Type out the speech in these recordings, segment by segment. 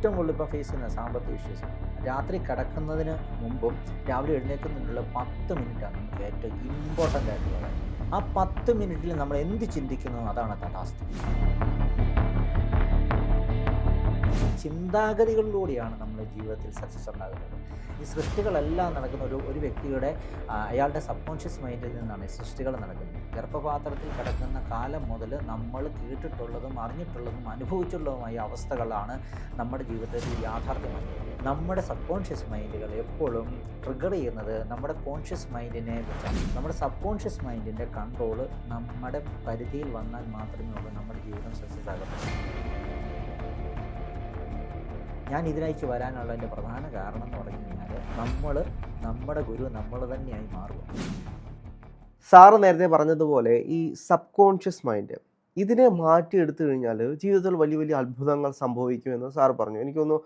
ഏറ്റവും കൂടുതൽ ഇപ്പോൾ ഫേസ് ചെയ്യുന്ന സാമ്പത്തിക ഇഷ്യൂസ്. രാത്രി കിടക്കുന്നതിന് മുമ്പും രാവിലെ എഴുന്നേൽക്കുന്നതിനുള്ള 10 മിനിറ്റാണ് നമുക്ക് ഏറ്റവും ഇമ്പോർട്ടൻ്റ് ആയിട്ടുള്ളത്. ആ 10 മിനിറ്റിൽ നമ്മൾ എന്ത് ചിന്തിക്കുന്നു അതാണ് തഥാസ്തി. ചിന്താഗതികളിലൂടെയാണ് നമ്മുടെ ജീവിതത്തിൽ സക്സസ് ഉണ്ടാകുന്നത്. ഈ സൃഷ്ടികളെല്ലാം നടക്കുന്ന ഒരു വ്യക്തിയുടെ അയാളുടെ സബ് കോൺഷ്യസ് മൈൻഡിൽ നിന്നാണ് ഈ സൃഷ്ടികൾ നടക്കുന്നത്. ഗർഭപാത്രത്തിൽ കിടക്കുന്ന കാലം മുതൽ നമ്മൾ കേട്ടിട്ടുള്ളതും അറിഞ്ഞിട്ടുള്ളതും അനുഭവിച്ചിട്ടുള്ളതുമായ അവസ്ഥകളാണ് നമ്മുടെ ജീവിതത്തിൽ യാഥാർത്ഥ്യമാകുന്നത്. നമ്മുടെ സബ് കോൺഷ്യസ് മൈൻഡുകൾ എപ്പോഴും ട്രിഗർ ചെയ്യുന്നത് നമ്മുടെ കോൺഷ്യസ് മൈൻഡിനെ വെച്ചാണ്. നമ്മുടെ സബ് കോൺഷ്യസ് മൈൻഡിൻ്റെ കൺട്രോൾ നമ്മുടെ പരിധിയിൽ വന്നാൽ മാത്രമേ ഉള്ളൂ നമ്മുടെ ജീവിതം സക്സസ് ആകത്തുള്ളൂ. ഞാൻ ഇതിലേക്ക് വരാനുള്ളതിൻ്റെ പ്രധാന കാരണം എന്ന് പറഞ്ഞു കഴിഞ്ഞാൽ നമ്മുടെ ഗുരു നമ്മൾ തന്നെയായി മാറുക. സാറ് നേരത്തെ പറഞ്ഞതുപോലെ ഈ സബ് കോൺഷ്യസ് മൈൻഡ് ഇതിനെ മാറ്റിയെടുത്തു കഴിഞ്ഞാൽ ജീവിതത്തിൽ വലിയ വലിയ അത്ഭുതങ്ങൾ സംഭവിക്കുമെന്ന് സാറ് പറഞ്ഞു. എനിക്കൊന്നു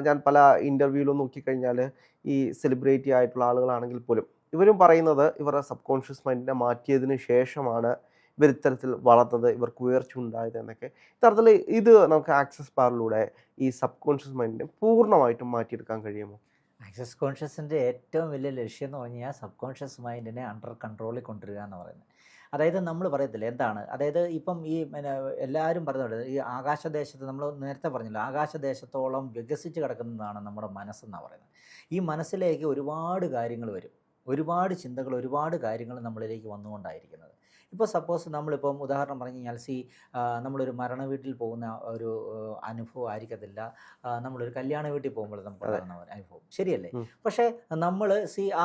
ഞാൻ പല ഇൻ്റർവ്യൂവിലും നോക്കിക്കഴിഞ്ഞാൽ ഈ സെലിബ്രിറ്റി ആയിട്ടുള്ള ആളുകളാണെങ്കിൽ പോലും ഇവരും പറയുന്നത് ഇവരുടെ സബ് കോൺഷ്യസ് മൈൻഡിനെ മാറ്റിയതിന് ശേഷമാണ് ഇവർ ഇത്തരത്തിൽ വളർന്നത്, ഇവർക്ക് ഉയർച്ച ഉണ്ടായത് എന്നൊക്കെ. ഇത്തരത്തിൽ ഇത് നമുക്ക് ആക്സസ് ബാറിലൂടെ ഈ സബ് കോൺഷ്യസ് മൈൻഡിനെ പൂർണ്ണമായിട്ടും മാറ്റിയെടുക്കാൻ കഴിയുമോ? ആക്സസ് കോൺഷ്യസിൻ്റെ ഏറ്റവും വലിയ ലക്ഷ്യം എന്ന് പറഞ്ഞാൽ സബ് കോൺഷ്യസ് മൈൻഡിനെ അണ്ടർ കൺട്രോളിൽ കൊണ്ടുവരിക എന്ന് പറയുന്നത്. അതായത് നമ്മൾ പറയത്തില്ല എന്താണ്, അതായത് ഇപ്പം ഈ എല്ലാവരും പറയുന്നത് ഈ ആകാശദേശത്ത് നമ്മൾ നേരത്തെ പറഞ്ഞില്ല, ആകാശദേശത്തോളം വികസിച്ച് കിടക്കുന്നതാണ് നമ്മുടെ മനസ്സെന്നാണ് പറയുന്നത്. ഈ മനസ്സിലേക്ക് ഒരുപാട് കാര്യങ്ങൾ വരും, ഒരുപാട് ചിന്തകൾ, ഒരുപാട് കാര്യങ്ങൾ നമ്മളിലേക്ക് വന്നുകൊണ്ടായിരിക്കുന്നത്. ഇപ്പോൾ സപ്പോസ് നമ്മളിപ്പം ഉദാഹരണം പറഞ്ഞു കഴിഞ്ഞാൽ നമ്മളൊരു മരണ വീട്ടിൽ പോകുന്ന ഒരു അനുഭവം ആയിരിക്കത്തില്ല നമ്മളൊരു കല്യാണ വീട്ടിൽ പോകുമ്പോൾ നമുക്ക് ഉണ്ടാകുന്ന അനുഭവം, ശരിയല്ലേ? പക്ഷേ നമ്മൾ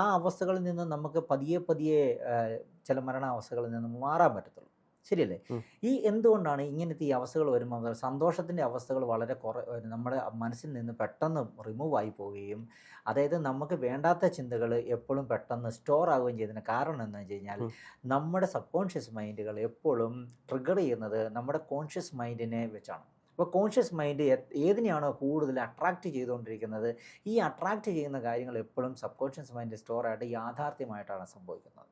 ആ അവസ്ഥകളിൽ നിന്ന് നമുക്ക് പതിയെ ചില മരണാവസ്ഥകളിൽ നിന്ന് മാറാൻ പറ്റത്തുള്ളൂ, ശരിയല്ലേ? ഈ എന്തുകൊണ്ടാണ് ഇങ്ങനത്തെ ഈ അവസ്ഥകൾ വരുമ്പോൾ സന്തോഷത്തിൻ്റെ അവസ്ഥകൾ വളരെ നമ്മുടെ മനസ്സിൽ നിന്ന് പെട്ടെന്ന് റിമൂവ് ആയി പോവുകയും, അതായത് നമുക്ക് വേണ്ടാത്ത ചിന്തകൾ എപ്പോഴും പെട്ടെന്ന് സ്റ്റോർ ആവുകയും ചെയ്യുന്നതിന് കാരണം എന്ന് വെച്ച് കഴിഞ്ഞാൽ നമ്മുടെ സബ് കോൺഷ്യസ് മൈൻഡുകൾ എപ്പോഴും ട്രിഗർ ചെയ്യുന്നത് നമ്മുടെ കോൺഷ്യസ് മൈൻഡിനെ വെച്ചാണ്. അപ്പോൾ കോൺഷ്യസ് മൈൻഡ് ഏതിനെയാണോ കൂടുതൽ അട്രാക്റ്റ് ചെയ്തുകൊണ്ടിരിക്കുന്നത്, ഈ അട്രാക്റ്റ് ചെയ്യുന്ന കാര്യങ്ങൾ എപ്പോഴും സബ് കോൺഷ്യസ് മൈൻഡ് സ്റ്റോർ ആയിട്ട് യാഥാർത്ഥ്യമായിട്ടാണ് സംഭവിക്കുന്നത്.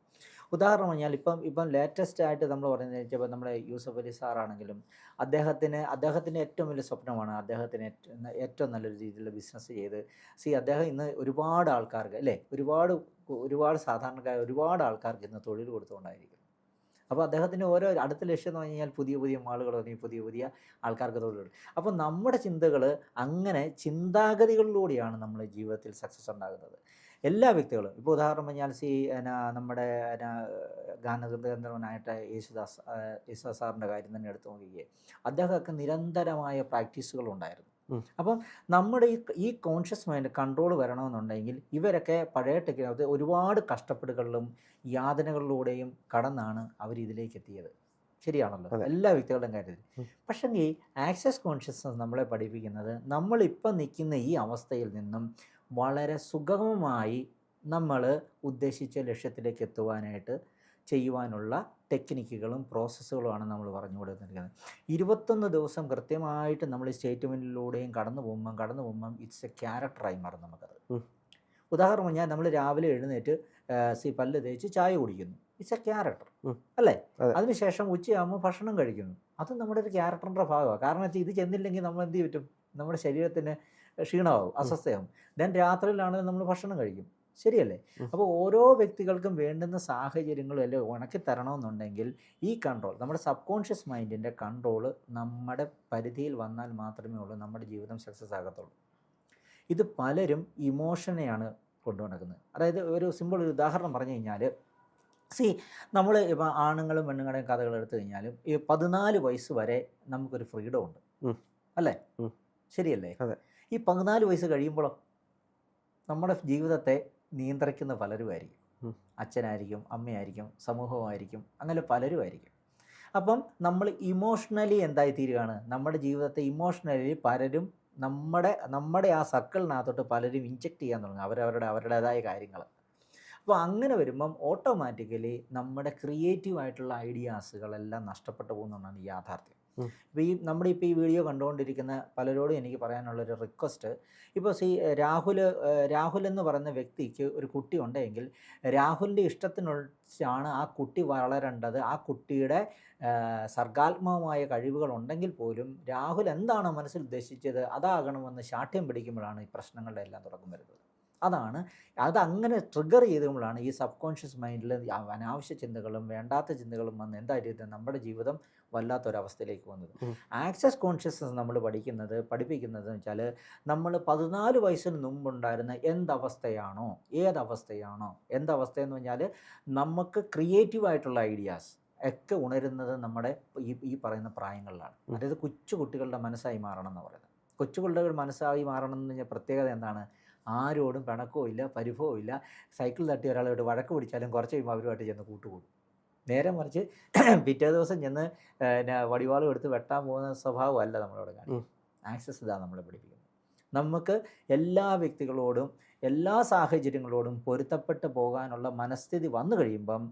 ഉദാഹരണം പറഞ്ഞാൽ ഇപ്പം ലേറ്റസ്റ്റ് ആയിട്ട് നമ്മൾ പറയുന്നത് വെച്ചാൽ നമ്മുടെ യൂസഫ് അലി സാറാണെങ്കിലും അദ്ദേഹത്തിൻ്റെ ഏറ്റവും വലിയ സ്വപ്നമാണ് അദ്ദേഹത്തിന് ഏറ്റവും നല്ലൊരു രീതിയിലുള്ള ബിസിനസ് ചെയ്ത് അദ്ദേഹം ഇന്ന് ഒരുപാട് ആൾക്കാർക്ക് അല്ലേ, ഒരുപാട് സാധാരണക്കാർ ഒരുപാട് ആൾക്കാർക്ക് ഇന്ന് തൊഴിൽ കൊടുത്തുകൊണ്ടായിരിക്കും. അപ്പോൾ അദ്ദേഹത്തിൻ്റെ ഓരോ അടുത്ത ലക്ഷ്യം എന്ന് പറഞ്ഞു കഴിഞ്ഞാൽ പുതിയ മാളുകൾ തുടങ്ങി പുതിയ ആൾക്കാർക്ക് തൊഴിൽ കൊടുക്കും. അപ്പോൾ നമ്മുടെ ചിന്തകൾ അങ്ങനെ ചിന്താഗതികളിലൂടെയാണ് നമ്മൾ ജീവിതത്തിൽ സക്സസ് ഉണ്ടാകുന്നത്. എല്ലാ വ്യക്തികളും ഇപ്പോൾ ഉദാഹരണം പറഞ്ഞാൽ നമ്മുടെ ഗാനഗന്ധർവനായിട്ട് യേശുദാസ് സാറിൻ്റെ കാര്യം തന്നെ എടുത്തു നോക്കുകയെ അദ്ദേഹമൊക്കെ നിരന്തരമായ പ്രാക്ടീസുകളുണ്ടായിരുന്നു. അപ്പം നമ്മുടെ ഈ കോൺഷ്യസ് മൈൻഡ് കൺട്രോൾ വരണമെന്നുണ്ടെങ്കിൽ ഇവരൊക്കെ പഴയ ടെക്നിക്ക് ഒരുപാട് കഷ്ടപ്പാടുകളിലും യാതനകളിലൂടെയും കടന്നാണ് അവരിതിലേക്ക് എത്തിയത്, ശരിയാണല്ലോ എല്ലാ വ്യക്തികളുടെയും കാര്യത്തിൽ. പക്ഷേ ഈ ആക്സസ് കോൺഷ്യസ്നസ് നമ്മളെ പഠിപ്പിക്കുന്നത് നമ്മളിപ്പം നിൽക്കുന്ന ഈ അവസ്ഥയിൽ നിന്നും വളരെ സുഗമമായി നമ്മൾ ഉദ്ദേശിച്ച ലക്ഷ്യത്തിലേക്ക് എത്തുവാനായിട്ട് ചെയ്യുവാനുള്ള ടെക്നിക്കുകളും പ്രോസസ്സുകളുമാണ് നമ്മൾ പറഞ്ഞു കൊടുത്തിരിക്കുന്നത്. 21 ദിവസം കൃത്യമായിട്ട് നമ്മൾ ഈ സ്റ്റേറ്റ്മെൻറ്റിലൂടെയും കടന്നു പോകുമ്പം ഇറ്റ്സ് എ ക്യാരക്ടറായി മാറും നമുക്കത്. ഉദാഹരണം പറഞ്ഞാൽ നമ്മൾ രാവിലെ എഴുന്നേറ്റ് പല്ല് തേച്ച് ചായ കുടിക്കുന്നു, ഇറ്റ്സ് എ ക്യാരക്ടർ അല്ലേ? അതിനുശേഷം ഉച്ചയാകുമ്പോൾ ഭക്ഷണം കഴിക്കുന്നു, അത് നമ്മുടെ ഒരു ക്യാരക്ടറിൻ്റെ ഭാഗമാണ്. കാരണം വെച്ചാൽ ഇത് ചെന്നില്ലെങ്കിൽ നമ്മൾ എന്ത് പറ്റും, നമ്മുടെ ശരീരത്തിന് ക്ഷീണമാകും, അസ്വസ്ഥയാകും. ദെൻ രാത്രിയിലാണെങ്കിൽ നമ്മൾ ഭക്ഷണം കഴിക്കും, ശരിയല്ലേ? അപ്പോൾ ഓരോ വ്യക്തികൾക്കും വേണ്ടുന്ന സാഹചര്യങ്ങളും എല്ലാം ഉണക്കി തരണമെന്നുണ്ടെങ്കിൽ ഈ കൺട്രോൾ, നമ്മുടെ സബ് കോൺഷ്യസ് മൈൻഡിൻ്റെ കൺട്രോൾ നമ്മുടെ പരിധിയിൽ വന്നാൽ മാത്രമേ ഉള്ളൂ നമ്മുടെ ജീവിതം സക്സസ് ആകത്തുള്ളൂ. ഇത് പലരും ഇമോഷനെയാണ് കൊണ്ടുനടക്കുന്നത്. അതായത് ഒരു സിമ്പിൾ ഒരു ഉദാഹരണം പറഞ്ഞു കഴിഞ്ഞാൽ നമ്മൾ ഇപ്പോൾ ആണുങ്ങളും പെണ്ണുങ്ങളുടെയും കഥകൾ എടുത്തു കഴിഞ്ഞാലും ഈ 14 വയസ്സ് വരെ നമുക്കൊരു ഫ്രീഡം ഉണ്ട്, അല്ലേ? ശരിയല്ലേ? ഈ 14 വയസ്സ് കഴിയുമ്പോഴോ നമ്മുടെ ജീവിതത്തെ നിയന്ത്രിക്കുന്ന പലരുമായിരിക്കും. അച്ഛനായിരിക്കും, അമ്മയായിരിക്കും, സമൂഹമായിരിക്കും, അങ്ങനെ പലരുമായിരിക്കും. അപ്പം നമ്മൾ ഇമോഷണലി എന്തായി തീരുകയാണ്, നമ്മുടെ ജീവിതത്തെ ഇമോഷണലി പലരും നമ്മുടെ ആ സർക്കിളിനകത്തോട്ട് പലരും ഇൻജെക്റ്റ് ചെയ്യാൻ തുടങ്ങും അവരുടേതായ കാര്യങ്ങൾ. അപ്പോൾ അങ്ങനെ വരുമ്പം ഓട്ടോമാറ്റിക്കലി നമ്മുടെ ക്രിയേറ്റീവായിട്ടുള്ള ഐഡിയാസുകളെല്ലാം നഷ്ടപ്പെട്ടു പോകുന്നതാണ് യാഥാർത്ഥ്യം. ഇപ്പോൾ നമ്മുടെ ഇപ്പോൾ ഈ വീഡിയോ കണ്ടുകൊണ്ടിരിക്കുന്ന പലരോടും എനിക്ക് പറയാനുള്ളൊരു റിക്വസ്റ്റ്, ഇപ്പോൾ രാഹുൽ എന്ന് പറയുന്ന വ്യക്തിക്ക് ഒരു കുട്ടി ഉണ്ടെങ്കിൽ രാഹുലിൻ്റെ ഇഷ്ടത്തിനൊഴിച്ചാണ് ആ കുട്ടി വളരേണ്ടത്. ആ കുട്ടിയുടെ സർഗാത്മകമായ കഴിവുകൾ ഉണ്ടെങ്കിൽ പോലും രാഹുൽ എന്താണ് മനസ്സിൽ ഉദ്ദേശിച്ചത് അതാകണമെന്ന് ശാഠ്യം പിടിക്കുമ്പോഴാണ് ഈ പ്രശ്നങ്ങളുടെ എല്ലാം തുടക്കം വരുന്നത്. അതങ്ങനെ ട്രിഗർ ചെയ്തുമ്പോഴാണ് ഈ സബ് കോൺഷ്യസ് മൈൻഡിൽ അനാവശ്യ ചിന്തകളും വേണ്ടാത്ത ചിന്തകളും വന്ന് എന്തായിരുന്നു നമ്മുടെ ജീവിതം വല്ലാത്തൊരവസ്ഥയിലേക്ക് വന്നത്. ആക്സസ് കോൺഷ്യസ്നസ് നമ്മൾ പഠിപ്പിക്കുന്നത് വെച്ചാൽ നമ്മൾ 14 വയസ്സിന് മുമ്പുണ്ടായിരുന്ന എന്തവസ്ഥയെന്ന് പറഞ്ഞാൽ നമുക്ക് ക്രിയേറ്റീവായിട്ടുള്ള ഐഡിയാസ് ഒക്കെ ഉണരുന്നത് നമ്മുടെ ഈ പറയുന്ന പ്രായങ്ങളിലാണ്. അതായത് കൊച്ചുകുട്ടികളുടെ മനസ്സായി മാറണം എന്ന് പറയുന്നത്. കൊച്ചുകുട്ടികളുടെ മനസ്സായി മാറണം എന്ന് പറഞ്ഞാൽ പ്രത്യേകത എന്താണ്? ആരോടും പിണക്കവും ഇല്ല, പരിഭവവും ഇല്ല. സൈക്കിൾ തട്ടി ഒരാളോട് വഴക്ക് പിടിച്ചാലും കുറച്ച് കഴിയുമ്പോൾ അവരുമായിട്ട് ചെന്ന് കൂട്ടുകൂടും. നേരെ മറിച്ച് പിറ്റേ ദിവസം ചെന്ന് വടിവാളും എടുത്ത് വെട്ടാൻ പോകുന്ന സ്വഭാവമല്ല നമ്മളോട് കാണിക്കും. ആക്സസ് ഇതാണ് നമ്മളെ പഠിപ്പിക്കുന്നത്. നമുക്ക് എല്ലാ വ്യക്തികളോടും എല്ലാ സാഹചര്യങ്ങളോടും പൊരുത്തപ്പെട്ട് പോകാനുള്ള മനസ്ഥിതി വന്നു കഴിയുമ്പം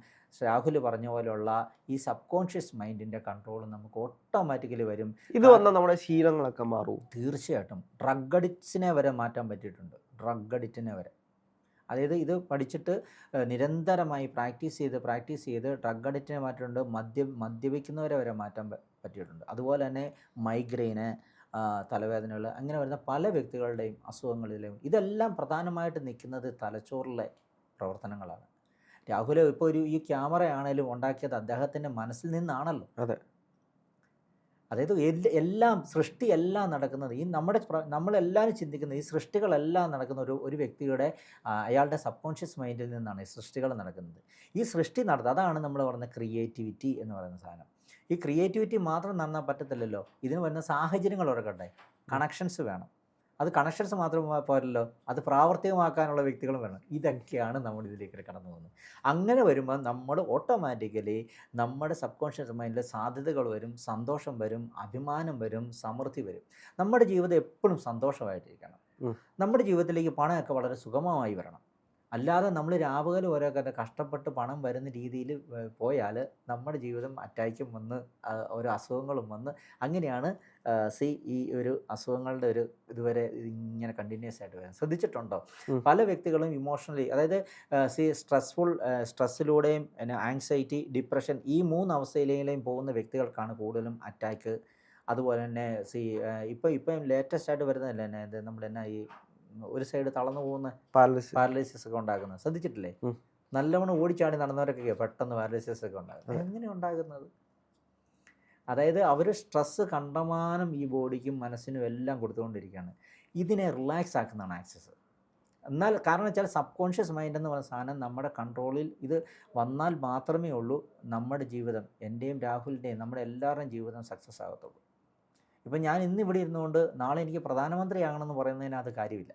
രാഹുൽ പറഞ്ഞ പോലെയുള്ള ഈ സബ് കോൺഷ്യസ് മൈൻഡിൻ്റെ കൺട്രോൾ നമുക്ക് ഓട്ടോമാറ്റിക്കലി വരും. ഇത് വന്നാൽ നമ്മുടെ ശീലങ്ങളൊക്കെ മാറും. തീർച്ചയായിട്ടും. ഡ്രഗ് അഡിക്ട്സിനെ വരെ മാറ്റാൻ പറ്റിയിട്ടുണ്ട്. ഡ്രഗ് അഡിക്റ്റിനെ വരെ. അതായത് ഇത് പഠിച്ചിട്ട് നിരന്തരമായി പ്രാക്ടീസ് ചെയ്ത് ഡ്രഗ് അഡിക്റ്റിനെ മാറ്റിയിട്ടുണ്ട്. മദ്യപിക്കുന്നവരെ വരെ മാറ്റാൻ പറ്റിയിട്ടുണ്ട്. അതുപോലെ തന്നെ മൈഗ്രെയിന്, തലവേദനകൾ, അങ്ങനെ വരുന്ന പല വ്യക്തികളുടെയും അസുഖങ്ങളിലും ഇതെല്ലാം പ്രധാനമായിട്ട് നിൽക്കുന്നത് തലച്ചോറിലെ പ്രവർത്തനങ്ങളാണ്. രാഹുൽ ഇപ്പോൾ ഈ ക്യാമറയാണേലും ഉണ്ടാക്കിയത് അദ്ദേഹത്തിൻ്റെ മനസ്സിൽ നിന്നാണല്ലോ. അതെ. അതായത് സൃഷ്ടിയെല്ലാം നടക്കുന്നത് നമ്മളെല്ലാവരും ചിന്തിക്കുന്ന ഈ സൃഷ്ടികളെല്ലാം നടക്കുന്ന ഒരു വ്യക്തിയുടെ അയാളുടെ സബ് കോൺഷ്യസ് മൈൻഡിൽ നിന്നാണ് ഈ സൃഷ്ടികൾ നടക്കുന്നത്. ഈ സൃഷ്ടി അതാണ് നമ്മൾ പറയുന്ന ക്രിയേറ്റിവിറ്റി എന്ന് പറയുന്ന സാധനം. ഈ ക്രിയേറ്റിവിറ്റി മാത്രം നടന്നാൽ പറ്റത്തില്ലല്ലോ. ഇതിന് വരുന്ന സാഹചര്യങ്ങൾ ഉറക്കട്ടെ, കണക്ഷൻസ് വേണം. അത് കണക്ഷൻസ് മാത്രം പോരല്ലോ, അത് പ്രാവർത്തികമാക്കാനുള്ള വ്യക്തികളും വേണം. ഇതൊക്കെയാണ് നമ്മൾ ഇതിലേക്ക് കടന്നു പോകുന്നത്. അങ്ങനെ വരുമ്പോൾ നമ്മൾ ഓട്ടോമാറ്റിക്കലി നമ്മുടെ സബ് കോൺഷ്യസ് മൈൻഡിൽ സാധ്യതകൾ വരും, സന്തോഷം വരും, അഭിമാനം വരും, സമൃദ്ധി വരും. നമ്മുടെ ജീവിതം എപ്പോഴും സന്തോഷമായിട്ടിരിക്കണം. നമ്മുടെ ജീവിതത്തിലേക്ക് പണമൊക്കെ വളരെ സുഗമമായി വരണം. അല്ലാതെ നമ്മൾ രാവുകൽ ഓരോ കഷ്ടപ്പെട്ട് പണം വരുന്ന രീതിയിൽ പോയാൽ നമ്മുടെ ജീവിതം അറ്റാക്കും വന്ന് ഓരോ അസുഖങ്ങളും വന്ന് അങ്ങനെയാണ് ഈ ഒരു അസുഖങ്ങളുടെ ഒരു ഇതുവരെ ഇങ്ങനെ കണ്ടിന്യൂസ് ആയിട്ട് വരാൻ ശ്രദ്ധിച്ചിട്ടുണ്ടോ? പല വ്യക്തികളും ഇമോഷണലി, അതായത് സ്ട്രെസ്സിലൂടെയും ആങ്സൈറ്റി, ഡിപ്രഷൻ, ഈ 3 അവസ്ഥയിലേയും പോകുന്ന വ്യക്തികൾക്കാണ് കൂടുതലും അറ്റാക്ക്. അതുപോലെ തന്നെ ഇപ്പം ലേറ്റസ്റ്റ് ആയിട്ട് വരുന്നതല്ലേ നമ്മുടെ ഈ ഒരു സൈഡ് തളർന്നു പോകുന്ന പാരലൈസിസ് ഒക്കെ ഉണ്ടാക്കുന്നത് ശ്രദ്ധിച്ചിട്ടില്ലേ? നല്ലവണ്ണം ഓടിച്ചാടി നടന്നവരൊക്കെ പെട്ടെന്ന് പാരലൈസിസ് ഒക്കെ ഉണ്ടാകുന്നത്. എങ്ങനെ ഉണ്ടാകുന്നത്? അതായത് അവർ സ്ട്രെസ്സ് കണ്ടമാനം ഈ ബോഡിക്കും മനസ്സിനും എല്ലാം കൊടുത്തുകൊണ്ടിരിക്കുകയാണ്. ഇതിനെ റിലാക്സ് ആക്കുന്നതാണ് ആക്സസ്. കാരണം വെച്ചാൽ സബ് കോൺഷ്യസ് മൈൻഡ് എന്ന് പറയുന്ന സാധനം നമ്മുടെ കൺട്രോളിൽ ഇത് വന്നാൽ മാത്രമേ ഉള്ളൂ നമ്മുടെ ജീവിതം, എൻ്റെയും രാഹുലിൻ്റെയും നമ്മുടെ എല്ലാവരുടെയും ജീവിതം സക്സസ് ആകത്തുള്ളൂ. ഇപ്പം ഞാൻ ഇന്ന് ഇവിടെ ഇരുന്നുകൊണ്ട് നാളെ എനിക്ക് പ്രധാനമന്ത്രിയാകണമെന്ന് പറയുന്നതിനകത്ത് കാര്യമില്ല.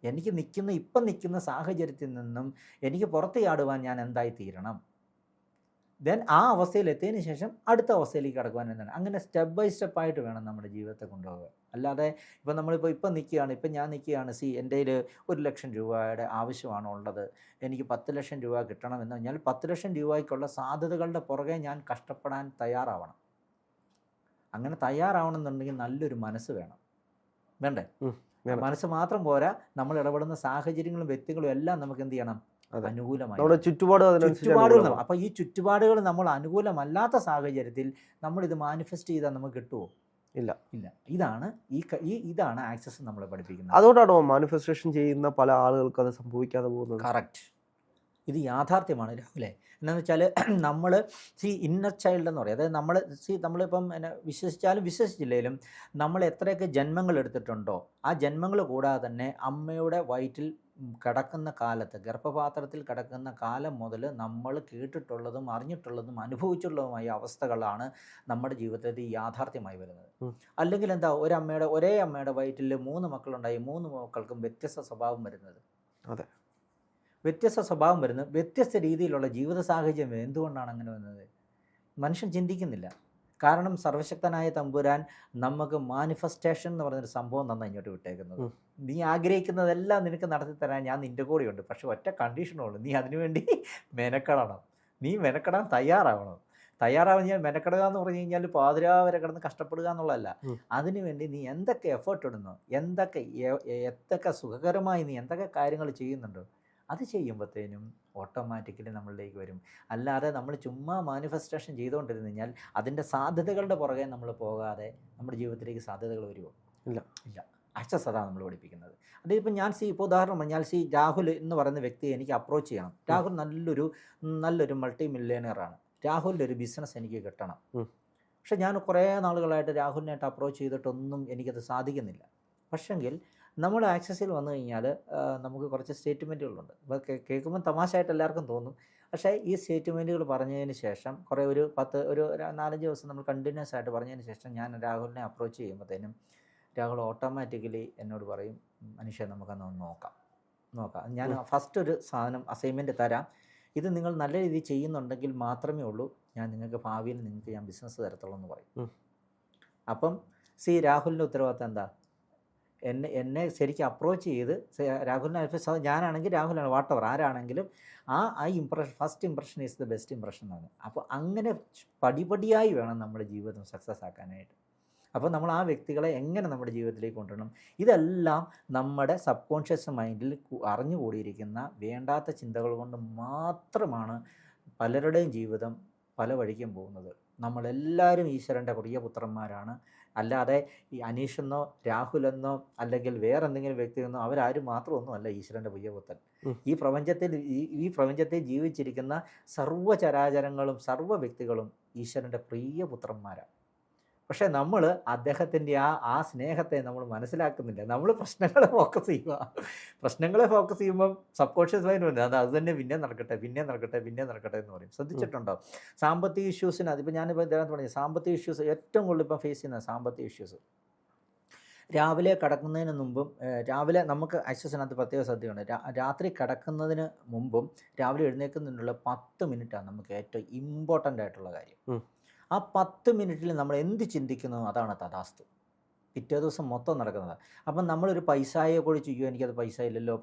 എനിക്ക് ഇപ്പം നിൽക്കുന്ന സാഹചര്യത്തിൽ നിന്നും എനിക്ക് പുറത്ത് ചാടുവാൻ ഞാൻ എന്തായി തീരണം, ദെൻ ആ അവസ്ഥയിൽ എത്തിയതിന് ശേഷം അടുത്ത അവസ്ഥയിലേക്ക് കടക്കുവാൻ എന്താണ്. അങ്ങനെ സ്റ്റെപ്പ് ബൈ സ്റ്റെപ്പായിട്ട് വേണം നമ്മുടെ ജീവിതത്തെ കൊണ്ടുപോകുക. അല്ലാതെ ഇപ്പം ഞാൻ നിൽക്കുകയാണ് എൻ്റെ കയ്യിൽ 1 ലക്ഷം രൂപയുടെ ആവശ്യമാണ് ഉള്ളത്, എനിക്ക് 10 ലക്ഷം രൂപ കിട്ടണമെന്ന് പറഞ്ഞാൽ 10 ലക്ഷം രൂപയ്ക്കുള്ള സാധ്യതകളുടെ പുറകെ ഞാൻ കഷ്ടപ്പെടാൻ തയ്യാറാവണം. അങ്ങനെ തയ്യാറാവണമെന്നുണ്ടെങ്കിൽ നല്ലൊരു മനസ്സ് വേണ്ടേ? മനസ്സ് മാത്രം പോരാ, നമ്മൾ ഇടപെടുന്ന സാഹചര്യങ്ങളും വ്യക്തികളും എല്ലാം നമുക്ക് എന്ത് ചെയ്യണം? അനുകൂലമായി ചുറ്റുപാടുകൾ. അപ്പോൾ ഈ ചുറ്റുപാടുകൾ നമ്മൾ അനുകൂലമല്ലാത്ത സാഹചര്യത്തിൽ നമ്മൾ ഇത് മാനിഫെസ്റ്റ് ചെയ്താൽ നമുക്ക് കിട്ടുമോ? ഇല്ല. ഇതാണ് ആക്സസ് നമ്മളെ പഠിപ്പിക്കുന്നത്. അതുകൊണ്ടാണോ മാനിഫെസ്റ്റേഷൻ ചെയ്യുന്ന പല ആളുകൾക്ക് അത് സംഭവിക്കാതെ പോകുന്നത്? കറക്റ്റ്. ഇത് യാഥാർത്ഥ്യമാണ് രാഹുലേ. എന്താണെന്ന് വെച്ചാൽ നമ്മൾ ഇന്നർ ചൈൽഡ് എന്ന് പറയും. അതായത് നമ്മളിപ്പം വിശ്വസിച്ചാലും വിശ്വസിച്ചില്ലെങ്കിലും നമ്മൾ എത്രയൊക്കെ ജന്മങ്ങൾ എടുത്തിട്ടുണ്ടോ ആ ജന്മങ്ങൾ കൂടാതെ തന്നെ അമ്മയുടെ വയറ്റിൽ കിടക്കുന്ന കാലത്ത്, ഗർഭപാത്രത്തിൽ കിടക്കുന്ന കാലം മുതൽ നമ്മൾ കേട്ടിട്ടുള്ളതും അറിഞ്ഞിട്ടുള്ളതും അനുഭവിച്ചിട്ടുള്ളതുമായ അവസ്ഥകളാണ് നമ്മുടെ ജീവിതത്തിൽ യാഥാർത്ഥ്യമായി വരുന്നത്. അല്ലെങ്കിൽ എന്താ, ഒരേ അമ്മയുടെ വയറ്റിൽ 3 മക്കളുണ്ടായി, 3 മക്കൾക്കും വ്യത്യസ്ത സ്വഭാവം വരുന്നത്. അതെ, വ്യത്യസ്ത സ്വഭാവം വരുന്നത്, വ്യത്യസ്ത രീതിയിലുള്ള ജീവിത സാഹചര്യം. എന്തുകൊണ്ടാണ് അങ്ങനെ വന്നത്? മനുഷ്യൻ ചിന്തിക്കുന്നില്ല. കാരണം സർവശക്തനായ തമ്പുരാൻ നമുക്ക് മാനിഫെസ്റ്റേഷൻ എന്ന് പറഞ്ഞൊരു സംഭവം തന്നാണ് ഇങ്ങോട്ട് വിട്ടേക്കുന്നത്. നീ ആഗ്രഹിക്കുന്നതെല്ലാം നിനക്ക് നടത്തി തരാൻ ഞാൻ നിൻ്റെ കൂടെയുണ്ട്. പക്ഷെ ഒറ്റ കണ്ടീഷനുള്ളൂ, നീ അതിനുവേണ്ടി മെനക്കെടണം. നീ മെനക്കെടാൻ തയ്യാറാവണം. തയ്യാറാവാൻ മെനക്കെടുക എന്ന് പറഞ്ഞു കഴിഞ്ഞാൽ പാതിരാ വരെ കിടന്ന് കഷ്ടപ്പെടുക എന്നുള്ളതല്ല. ഉം. അതിനുവേണ്ടി നീ എന്തൊക്കെ എഫേർട്ട് ഇടുന്നു, എന്തൊക്കെ സുഖകരമായി നീ എന്തൊക്കെ കാര്യങ്ങൾ ചെയ്യുന്നുണ്ടോ, അത് ചെയ്യുമ്പോഴത്തേനും ഓട്ടോമാറ്റിക്കലി നമ്മളിലേക്ക് വരും. അല്ലാതെ നമ്മൾ ചുമ്മാ മാനിഫെസ്റ്റേഷൻ ചെയ്തുകൊണ്ടിരുന്നു കഴിഞ്ഞാൽ അതിൻ്റെ സാധ്യതകളുടെ പുറകെ നമ്മൾ പോകാതെ നമ്മുടെ ജീവിതത്തിലേക്ക് സാധ്യതകൾ വരുമോ? ഇല്ല. ഇല്ല. ആക്സസ് അതാണ് നമ്മൾ പഠിപ്പിക്കുന്നത്. അതിപ്പോൾ ഞാൻ ഇപ്പോൾ ഉദാഹരണം പറഞ്ഞാൽ രാഹുൽ എന്ന് പറയുന്ന വ്യക്തിയെ എനിക്ക് അപ്രോച്ച് ചെയ്യണം. രാഹുൽ നല്ലൊരു മൾട്ടി മില്യണിയറാണ്. രാഹുലിൻ്റെ ഒരു ബിസിനസ് എനിക്ക് കിട്ടണം. പക്ഷെ ഞാൻ കുറേ നാളുകളായിട്ട് രാഹുലിനായിട്ട് അപ്രോച്ച് ചെയ്തിട്ടൊന്നും എനിക്കത് സാധിക്കുന്നില്ല. പക്ഷെങ്കിൽ നമ്മൾ ആക്സസിൽ വന്നു കഴിഞ്ഞാൽ നമുക്ക് കുറച്ച് സ്റ്റേറ്റ്മെൻറ്റുകളുണ്ട്. അപ്പോൾ കേൾക്കുമ്പോൾ തമാശയായിട്ട് എല്ലാവർക്കും തോന്നും. പക്ഷേ ഈ സ്റ്റേറ്റ്മെൻറ്റുകൾ പറഞ്ഞതിന് ശേഷം ഒരു 4-5 ദിവസം നമ്മൾ കണ്ടിന്യൂസ് ആയിട്ട് പറഞ്ഞതിന് ശേഷം ഞാൻ രാഹുലിനെ അപ്രോച്ച് ചെയ്യുമ്പോഴത്തേനും രാഹുൽ ഓട്ടോമാറ്റിക്കലി എന്നോട് പറയും, മനുഷ്യ നമുക്കൊന്ന് നോക്കാം. ഞാൻ ഫസ്റ്റ് ഒരു സാധനം അസൈൻമെൻറ്റ് തരാം, ഇത് നിങ്ങൾ നല്ല രീതിയിൽ ചെയ്യുന്നുണ്ടെങ്കിൽ മാത്രമേ ഉള്ളൂ ഞാൻ നിങ്ങൾക്ക് ഭാവിയിൽ ഞാൻ ബിസിനസ് തരത്തുള്ളൂ എന്ന് പറയും. അപ്പം രാഹുലിൻ്റെ ഉത്തരവാദിത്തം എന്താ? എന്നെ ശരിക്കും അപ്രോച്ച് ചെയ്ത് രാഹുലിനെ ഞാനാണെങ്കിൽ രാഹുലാണ്, വാട്ടവർ ആരാണെങ്കിലും first impression is the best impression എന്നാണ്. അപ്പോൾ അങ്ങനെ പടിപടിയായി വേണം നമ്മുടെ ജീവിതം സക്സസ് ആക്കാനായിട്ട്. അപ്പോൾ നമ്മൾ ആ വ്യക്തികളെ എങ്ങനെ നമ്മുടെ ജീവിതത്തിലേക്ക് കൊണ്ടുവരണം, ഇതെല്ലാം നമ്മുടെ സബ് കോൺഷ്യസ് മൈൻഡിൽ അറിഞ്ഞുകൂടിയിരിക്കുന്ന വേണ്ടാത്ത ചിന്തകൾ കൊണ്ട് മാത്രമാണ് പലരുടെയും ജീവിതം പല വഴിക്കും പോകുന്നത്. നമ്മളെല്ലാവരും ഈശ്വരൻ്റെ പ്രിയപുത്രന്മാരാണ്. അല്ലാതെ ഈ അനീഷെന്നോ രാഹുലെന്നോ അല്ലെങ്കിൽ വേറെ എന്തെങ്കിലും വ്യക്തിയെന്നോ അവരാരും മാത്രമൊന്നുമല്ല ഈശ്വരൻ്റെ പ്രിയപുത്രൻ. ഈ പ്രപഞ്ചത്തിൽ ജീവിച്ചിരിക്കുന്ന സർവ്വചരാചരങ്ങളും സർവ്വ വ്യക്തികളും ഈശ്വരൻ്റെ പ്രിയപുത്രന്മാരാണ്. പക്ഷേ നമ്മൾ അദ്ദേഹത്തിൻ്റെ ആ സ്നേഹത്തെ നമ്മൾ മനസ്സിലാക്കുന്നില്ല. നമ്മൾ പ്രശ്നങ്ങളെ ഫോക്കസ് ചെയ്യുമ്പം സബ് കോൺഷ്യസ് മൈൻഡ് ഉണ്ട് അത് തന്നെ പിന്നെ നടക്കട്ടെ എന്ന് പറയും. ശ്രദ്ധിച്ചിട്ടുണ്ടോ? സാമ്പത്തിക ഇഷ്യൂസിന് അതിപ്പോൾ ഞാനിപ്പോൾ ഇതിനകത്ത് പറഞ്ഞു, സാമ്പത്തിക ഇഷ്യൂസ് ഏറ്റവും കൂടുതൽ ഇപ്പോൾ ഫേസ് ചെയ്യുന്ന സാമ്പത്തിക ഇഷ്യൂസ് രാവിലെ കിടക്കുന്നതിന് മുമ്പും രാവിലെ നമുക്ക് ആക്സസിനകത്ത് പ്രത്യേക ശ്രദ്ധയുണ്ട്. രാത്രി കിടക്കുന്നതിന് മുമ്പും രാവിലെ എഴുന്നേൽക്കുന്നതിനുള്ള 10 മിനിറ്റാണ് നമുക്ക് ഏറ്റവും ഇമ്പോർട്ടൻ്റ് ആയിട്ടുള്ള കാര്യം. ആ 10 മിനിറ്റിൽ നമ്മൾ എന്ത് ചിന്തിക്കുന്നു അതാണ് തഥാസ്തു. പിറ്റേ ദിവസം മൊത്തം നടക്കുന്നത്. അപ്പം നമ്മളൊരു പൈസയെ കൂടി ചെയ്യും, എനിക്കത് പൈസ ഇല്ലല്ലോ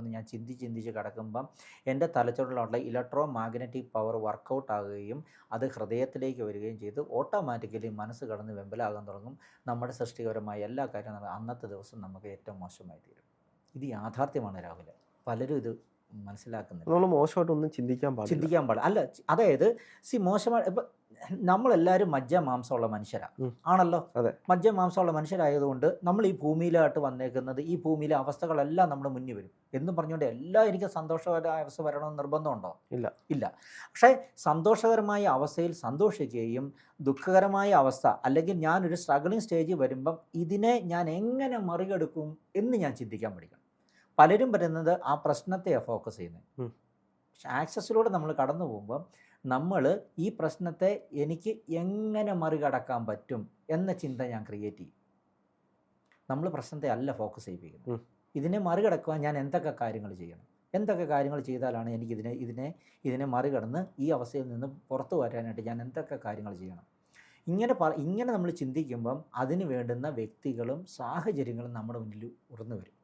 എന്ന് ഞാൻ ചിന്തിച്ച് കിടക്കുമ്പം എൻ്റെ തലച്ചോറിലുള്ള ഇലക്ട്രോ മാഗ്നറ്റിക് പവർ വർക്കൗട്ട് ആകുകയും അത് ഹൃദയത്തിലേക്ക് വരികയും ചെയ്ത് ഓട്ടോമാറ്റിക്കലി മനസ്സ് കടന്ന് വെമ്പലാകാൻ തുടങ്ങും. നമ്മുടെ സൃഷ്ടിപരമായ എല്ലാ കാര്യങ്ങളും അന്നത്തെ ദിവസം നമുക്ക് ഏറ്റവും മോശമായി തീരും. ഇത് യാഥാർത്ഥ്യമാണ് രാഹുൽ. പലരും ഇത് മനസ്സിലാക്കുന്നില്ല. നമ്മൾ മോശമായിട്ടൊന്നും ചിന്തിക്കാൻ പാടില്ല. അല്ല, അതായത് മോശമായി ഇപ്പം നമ്മളെല്ലാവരും മാംസമുള്ള മനുഷ്യരാണ് ആണല്ലോ. അതെ, മാംസമുള്ള മനുഷ്യരായതുകൊണ്ട് നമ്മൾ ഈ ഭൂമിയിലായിട്ട് വന്നേക്കുന്നത് ഈ ഭൂമിയിലെ അവസ്ഥകളെല്ലാം നമ്മുടെ മുന്നിൽ വരും എന്നും പറഞ്ഞുകൊണ്ട് എനിക്ക് സന്തോഷകരമായ അവസ്ഥ വരണമെന്ന് നിർബന്ധമുണ്ടോ? ഇല്ല. പക്ഷേ സന്തോഷകരമായ അവസ്ഥയിൽ സന്തോഷിക്കുകയും ദുഃഖകരമായ അവസ്ഥ അല്ലെങ്കിൽ ഞാനൊരു സ്ട്രഗിളിങ് സ്റ്റേജിൽ വരുമ്പം ഇതിനെ ഞാൻ എങ്ങനെ മറികടക്കും എന്ന് ഞാൻ ചിന്തിക്കാൻ പഠിക്കണം. പലരും പറയുന്നത് ആ പ്രശ്നത്തെയാണ് ഫോക്കസ് ചെയ്യുന്നത്. പക്ഷെ ആക്സസിലൂടെ നമ്മൾ കടന്നു പോകുമ്പം നമ്മൾ ഈ പ്രശ്നത്തെ എനിക്ക് എങ്ങനെ മറികടക്കാൻ പറ്റും എന്ന ചിന്ത ഞാൻ ക്രിയേറ്റ് ചെയ്യും. നമ്മൾ പ്രശ്നത്തെ അല്ല ഫോക്കസ് ചെയ്യിപ്പിക്കുന്നത്. ഇതിനെ മറികടക്കുവാൻ ഞാൻ എന്തൊക്കെ കാര്യങ്ങൾ ചെയ്യണം, എന്തൊക്കെ കാര്യങ്ങൾ ചെയ്താലാണ് എനിക്ക് ഇതിനെ മറികടന്ന് ഈ അവസ്ഥയിൽ നിന്ന് പുറത്തു വരാനായിട്ട് ഞാൻ എന്തൊക്കെ കാര്യങ്ങൾ ചെയ്യണം. ഇങ്ങനെ നമ്മൾ ചിന്തിക്കുമ്പം അതിന് വേണ്ടുന്ന വ്യക്തികളും സാഹചര്യങ്ങളും നമ്മുടെ മുന്നിൽ ഉയർന്നു വരും.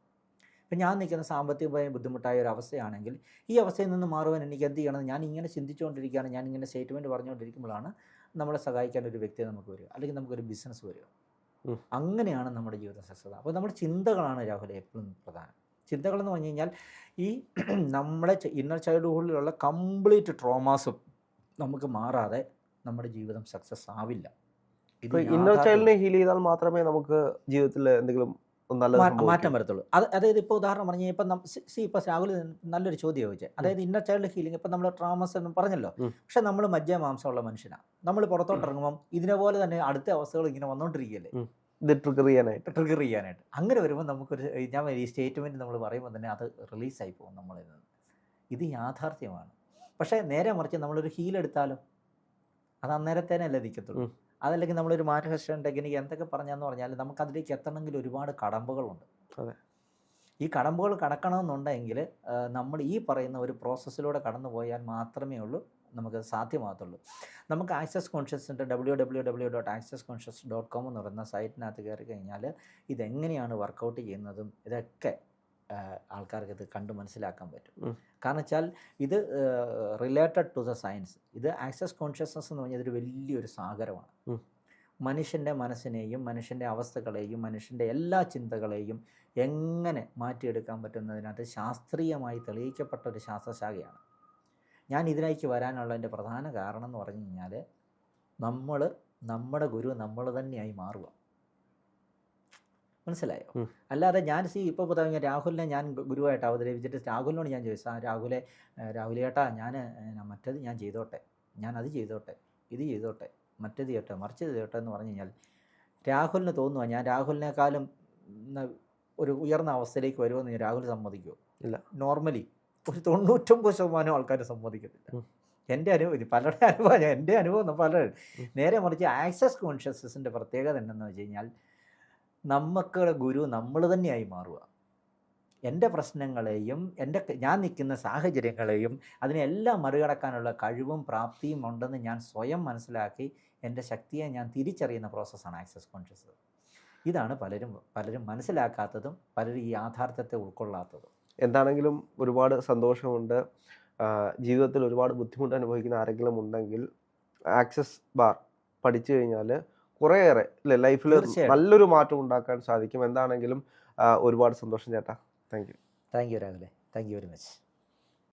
ഇപ്പം ഞാൻ നിൽക്കുന്ന സാമ്പത്തികമായി ബുദ്ധിമുട്ടായ ഒരു അവസ്ഥയാണെങ്കിൽ ഈ അവസ്ഥയിൽ നിന്ന് മാറുവാൻ എനിക്ക് എന്ത് ചെയ്യണം? ഞാൻ ഇങ്ങനെ ചിന്തിച്ചുകൊണ്ടിരിക്കുകയാണ്, ഞാൻ ഇങ്ങനെ സ്റ്റേറ്റ്മെൻറ്റ് പറഞ്ഞുകൊണ്ടിരിക്കുമ്പോഴാണ് നമ്മളെ സഹായിക്കാൻ ഒരു വ്യക്തി നമുക്ക് വരിക, അല്ലെങ്കിൽ നമുക്കൊരു ബിസിനസ് വരിക. അങ്ങനെയാണ് നമ്മുടെ ജീവിതം സക്സസ്. അപ്പോൾ നമ്മുടെ ചിന്തകളാണ് രാഹുൽ എപ്പോഴും പ്രധാനം. ചിന്തകളെന്ന് പറഞ്ഞു കഴിഞ്ഞാൽ ഈ നമ്മുടെ ഇന്നർ ചൈൽഡ്ഹുഡിലുള്ള കംപ്ലീറ്റ് ട്രോമാസും നമുക്ക് മാറാതെ നമ്മുടെ ജീവിതം സക്സസ് ആവില്ല. ഇന്നർ ചൈൽഡിനെ ഹീൽ ചെയ്താൽ മാത്രമേ നമുക്ക് ജീവിതത്തിൽ എന്തെങ്കിലും മാറ്റം വരത്തുള്ളൂ. അതായത് ഇപ്പോൾ ഉദാഹരണം പറഞ്ഞു ഇപ്പം ഇപ്പോൾ രാഹുൽ നല്ലൊരു ചോദ്യം ചോദിച്ചത്. അതായത് ഇന്നർ ചൈൽഡ് ഹീലിംഗ് ഇപ്പം നമ്മൾ ട്രോമസ് എന്ന് പറഞ്ഞല്ലോ. പക്ഷെ നമ്മൾ മാംസമുള്ള മനുഷ്യനാണ്. നമ്മൾ പുറത്തോട്ട് ഇറങ്ങുമ്പം ഇതിനെപോലെ തന്നെ അടുത്ത അവസ്ഥകൾ ഇങ്ങനെ വന്നുകൊണ്ടിരിക്കുകയല്ലേ ട്രിഗർ ചെയ്യാനായിട്ട്. അങ്ങനെ വരുമ്പോൾ നമുക്കൊരു ഈ സ്റ്റേറ്റ്മെൻറ്റ് നമ്മൾ പറയുമ്പോൾ തന്നെ അത് റിലീസായി പോകും നമ്മളിൽ നിന്ന്. ഇത് യാഥാർത്ഥ്യമാണ്. പക്ഷേ നേരെ മറിച്ച് നമ്മളൊരു ഹീലെടുത്താലോ അത് അന്നേരത്തേനെ അല്ലേ നിൽക്കത്തുള്ളൂ. അതല്ലെങ്കിൽ നമ്മളൊരു മാനിഫെസ്റ്റേഷൻ ടെക്നിക്ക് എന്തൊക്കെ പറഞ്ഞെന്ന് പറഞ്ഞാൽ നമുക്കതിലേക്ക് എത്തണമെങ്കിൽ ഒരുപാട് കടമ്പകളുണ്ട്. ഈ കടമ്പകൾ കടക്കണമെന്നുണ്ടെങ്കിൽ നമ്മൾ ഈ പറയുന്ന ഒരു പ്രോസസ്സിലൂടെ കടന്നു പോയാൽ മാത്രമേ ഉള്ളൂ നമുക്ക് സാധ്യമാകത്തുള്ളൂ. നമുക്ക് ആക്സസ് കോൺഷ്യസിൻ്റെ www.accessconscious.com എന്ന് പറയുന്ന സൈറ്റിനകത്ത് കയറി കഴിഞ്ഞാൽ ഇതെങ്ങനെയാണ് വർക്കൗട്ട് ചെയ്യുന്നതും ഇതൊക്കെ ആൾക്കാർക്ക് ഇത് കണ്ട് മനസ്സിലാക്കാൻ പറ്റും. ഉം. കാരണം വെച്ചാൽ ഇത് റിലേറ്റഡ് ടു ദ സയൻസ്. ഇത് ആക്സസ് കോൺഷ്യസ്നസ് എന്ന് പറഞ്ഞാൽ ഇതൊരു വലിയൊരു സാഗരമാണ്. ഉം. മനുഷ്യൻ്റെ മനസ്സിനെയും മനുഷ്യൻ്റെ അവസ്ഥകളെയും മനുഷ്യൻ്റെ എല്ലാ ചിന്തകളെയും എങ്ങനെ മാറ്റിയെടുക്കാൻ പറ്റുന്നതിനകത്ത് ശാസ്ത്രീയമായി തെളിയിക്കപ്പെട്ട ഒരു ശാസ്ത്രശാഖയാണ്. ഞാൻ ഇതിലേക്ക് വരാനുള്ളതിൻ്റെ പ്രധാന കാരണം എന്ന് പറഞ്ഞു കഴിഞ്ഞാൽ നമ്മുടെ ഗുരു നമ്മൾ തന്നെയായി മാറുക. മനസ്സിലായോ? അല്ലാതെ ഞാൻ ഇപ്പോൾ പറഞ്ഞ രാഹുലിനെ ഞാൻ ഗുരുവായിട്ട് അവതരിപ്പിച്ചിട്ട് രാഹുലിനോട് ഞാൻ ചോദിച്ചു, രാഹുലേട്ടാ ഞാൻ മറ്റേത് ഞാൻ ചെയ്തോട്ടെ, ഞാൻ അത് ചെയ്തോട്ടെ, ഇത് ചെയ്തോട്ടെ, മറ്റേത് ചെയ്യട്ടെ, മറിച്ചത് ചെയ്തോട്ടെ എന്ന് പറഞ്ഞു കഴിഞ്ഞാൽ രാഹുലിന് തോന്നുക ഞാൻ രാഹുലിനേക്കാളും ഒരു ഉയർന്ന അവസ്ഥയിലേക്ക് വരുമെന്ന് രാഹുൽ സമ്മതിക്കുമോ? ഇല്ല. നോർമലി ഒരു 99% ആൾക്കാർ സമ്മതിക്കത്തില്ല. എൻ്റെ അനുഭവം, പലരുടെ അനുഭവം, എൻ്റെ അനുഭവം പലരും. നേരെ മറിച്ച് ആക്സസ് കോൺഷ്യസ്നസിൻ്റെ പ്രത്യേകത എന്തെന്ന് വെച്ച് കഴിഞ്ഞാൽ നമുക്കുടെ ഗുരു നമ്മൾ തന്നെയായി മാറുക. എൻ്റെ പ്രശ്നങ്ങളെയും ഞാൻ നിൽക്കുന്ന സാഹചര്യങ്ങളെയും അതിനെല്ലാം മറികടക്കാനുള്ള കഴിവും പ്രാപ്തിയും ഉണ്ടെന്ന് ഞാൻ സ്വയം മനസ്സിലാക്കി എൻ്റെ ശക്തിയെ ഞാൻ തിരിച്ചറിയുന്ന പ്രോസസ്സാണ് ആക്സസ് കോൺഷ്യസ്. ഇതാണ് പലരും മനസ്സിലാക്കാത്തതും പലരും ഈ യാഥാർത്ഥ്യത്തെ ഉൾക്കൊള്ളാത്തതും. എന്താണെങ്കിലും ഒരുപാട് സന്തോഷമുണ്ട്. ജീവിതത്തിൽ ഒരുപാട് ബുദ്ധിമുട്ട് അനുഭവിക്കുന്ന ആരെങ്കിലും ഉണ്ടെങ്കിൽ ആക്സസ് ബാർ പഠിച്ചു കഴിഞ്ഞാൽ കുറേയേറെ ലൈഫിൽ നല്ലൊരു മാറ്റം ഉണ്ടാക്കാൻ സാധിക്കും. എന്താണെങ്കിലും ഒരുപാട് സന്തോഷം ചേട്ടാ. താങ്ക് യു രാഹുലെ. Thank you very much.